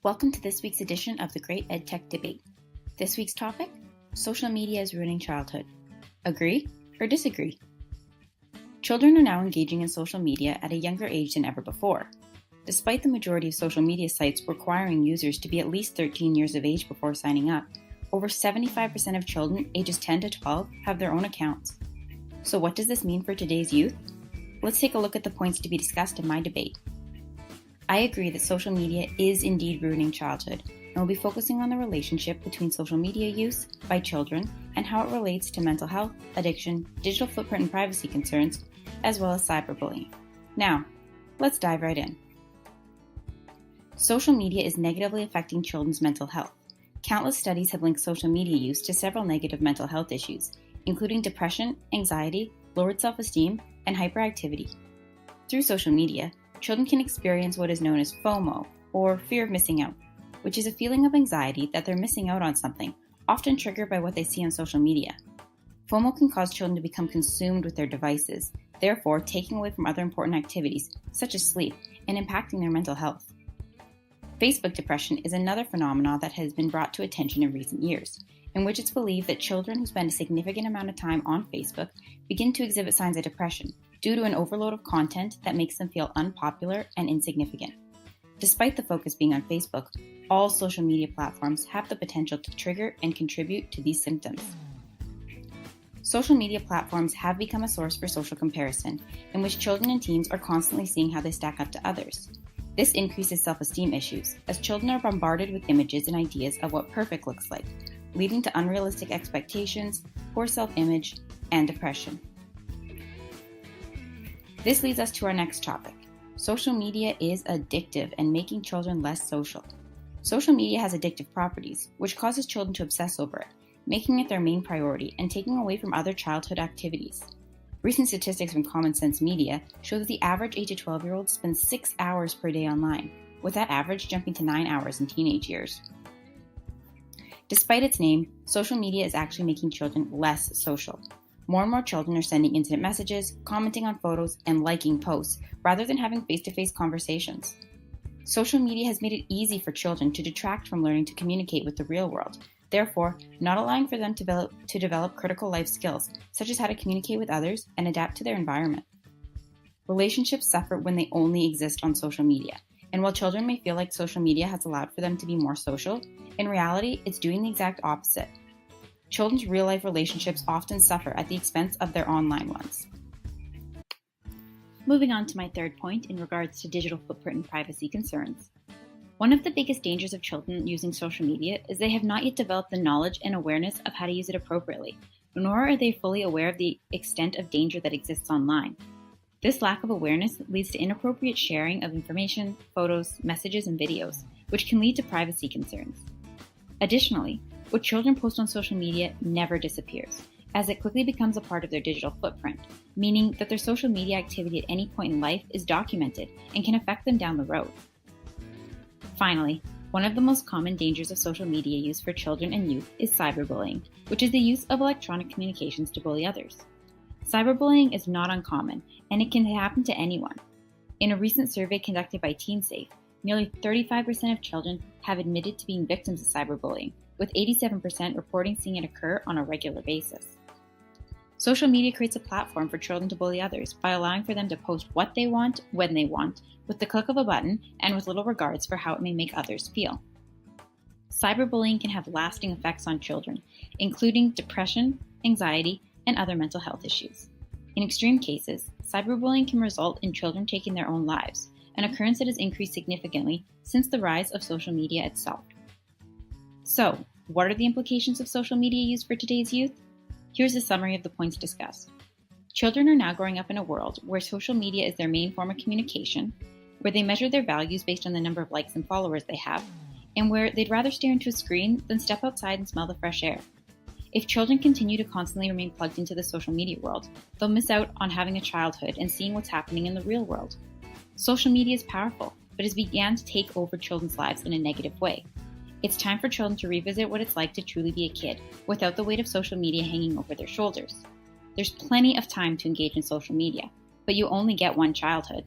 Welcome to this week's edition of the Great EdTech Debate. This week's topic, social media is ruining childhood. Agree or disagree? Children are now engaging in social media at a younger age than ever before. Despite the majority of social media sites requiring users to be at least 13 years of age before signing up, over 75% of children ages 10 to 12 have their own accounts. So what does this mean for today's youth? Let's take a look at the points to be discussed in my debate. I agree that social media is indeed ruining childhood, and we'll be focusing on the relationship between social media use by children and how it relates to mental health, addiction, digital footprint and privacy concerns, as well as cyberbullying. Now, let's dive right in. Social media is negatively affecting children's mental health. Countless studies have linked social media use to several negative mental health issues, including depression, anxiety, lowered self-esteem, and hyperactivity. Through social media, children can experience what is known as FOMO, or fear of missing out, which is a feeling of anxiety that they're missing out on something, often triggered by what they see on social media. FOMO can cause children to become consumed with their devices, therefore taking away from other important activities, such as sleep, and impacting their mental health. Facebook depression is another phenomenon that has been brought to attention in recent years, in which it's believed that children who spend a significant amount of time on Facebook begin to exhibit signs of depression due to an overload of content that makes them feel unpopular and insignificant. Despite the focus being on Facebook, all social media platforms have the potential to trigger and contribute to these symptoms. Social media platforms have become a source for social comparison, in which children and teens are constantly seeing how they stack up to others. This increases self-esteem issues, as children are bombarded with images and ideas of what perfect looks like, leading to unrealistic expectations, poor self-image, and depression. This leads us to our next topic. Social media is addictive and making children less social. Social media has addictive properties, which causes children to obsess over it, making it their main priority and taking away from other childhood activities. Recent statistics from Common Sense Media show that the average 8 to 12-year-old spends 6 hours per day online, with that average jumping to 9 hours in teenage years. Despite its name, social media is actually making children less social. More and more children are sending instant messages, commenting on photos, and liking posts, rather than having face-to-face conversations. Social media has made it easy for children to detract from learning to communicate with the real world, therefore not allowing for them to develop critical life skills, such as how to communicate with others and adapt to their environment. Relationships suffer when they only exist on social media, and while children may feel like social media has allowed for them to be more social, in reality, it's doing the exact opposite. Children's real-life relationships often suffer at the expense of their online ones. Moving on to my third point in regards to digital footprint and privacy concerns. One of the biggest dangers of children using social media is they have not yet developed the knowledge and awareness of how to use it appropriately, nor are they fully aware of the extent of danger that exists online. This lack of awareness leads to inappropriate sharing of information, photos, messages, and videos, which can lead to privacy concerns. Additionally, what children post on social media never disappears, as it quickly becomes a part of their digital footprint, meaning that their social media activity at any point in life is documented and can affect them down the road. Finally, one of the most common dangers of social media use for children and youth is cyberbullying, which is the use of electronic communications to bully others. Cyberbullying is not uncommon, and it can happen to anyone. In a recent survey conducted by TeenSafe, nearly 35% of children have admitted to being victims of cyberbullying, with 87% reporting seeing it occur on a regular basis. Social media creates a platform for children to bully others by allowing for them to post what they want, when they want, with the click of a button, and with little regards for how it may make others feel. Cyberbullying can have lasting effects on children, including depression, anxiety, and other mental health issues. In extreme cases, cyberbullying can result in children taking their own lives, an occurrence that has increased significantly since the rise of social media itself. So, what are the implications of social media use for today's youth? Here's a summary of the points discussed. Children are now growing up in a world where social media is their main form of communication, where they measure their values based on the number of likes and followers they have, and where they'd rather stare into a screen than step outside and smell the fresh air. If children continue to constantly remain plugged into the social media world, they'll miss out on having a childhood and seeing what's happening in the real world. Social media is powerful, but has began to take over children's lives in a negative way. It's time for children to revisit what it's like to truly be a kid, without the weight of social media hanging over their shoulders. There's plenty of time to engage in social media, but you only get one childhood.